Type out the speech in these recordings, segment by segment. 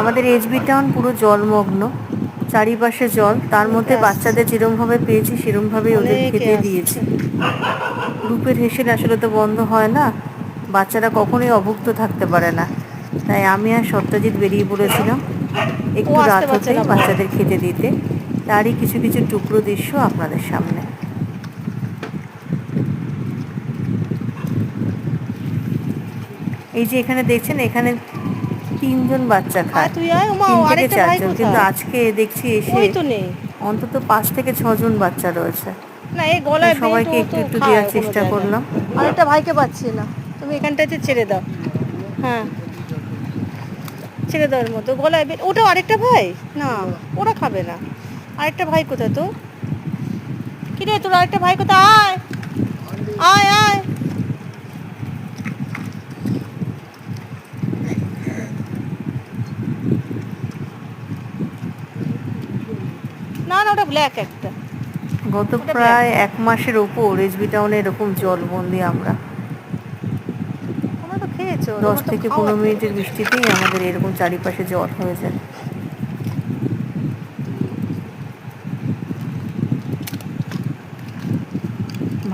আমাদের SB town পুরো জলমগ্ন, চারিপাশে জল, তার মধ্যে বাচ্চাদের যেরমভাবে পেয়েছি সেরমভাবেই ওদের খেতে দিয়েছি। গ্রুপের হেসেল আসলে তো বন্ধ হয় না, বাচ্চারা কখনোই অভুক্ত থাকতে পারে না। তাই আমি আর সত্যজিৎ বেরিয়ে পড়েছিলাম একটু রাত হতেই বাচ্চাদের খেতে দিতে। তারই কিছু কিছু টুকরো দৃশ্য আপনাদের সামনে। এই যে এখানে দেখছেন, এখানে 3জন বাচ্চা খায়, 3 থেকে 4জন, কিন্তু আজকে দেখছি এসে অন্তত 5 থেকে 6জন বাচ্চা রয়েছে। না, এই গলায় সবাইকে একটু একটু দেওয়ার চেষ্টা করলাম। আরেকটা ভাইকে পাচ্ছি না, তুমি এখানটাতে ছেড়ে দাও। হ্যাঁ, ছেড়ে দেওয়ার মতো গলায় ওটাও আরেকটা ভাই না, ওরা খাবে না। আরেকটা ভাই কোথায় তো? কি রে তোর আরেকটা ভাই কোথায়? আয় আয় আয়। না না, ওটা ব্ল্যাক একটা। গত প্রায় 1 মাসের ওপর এসবি টাউনে এরকম জলবন্দি আমরা। 10 থেকে 15 মিনিটের বৃষ্টিতেই আমাদের এরকম চারিপাশে জল হয়ে যায়।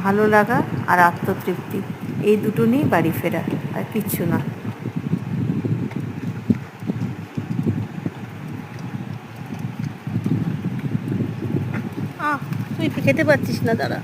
ভালো লাগা আর আত্মতৃপ্তি, এই দুটো নিয়েই বাড়ি ফেরা, আর কিচ্ছু না। তুই খেতে পারছিস না, দাঁড়া।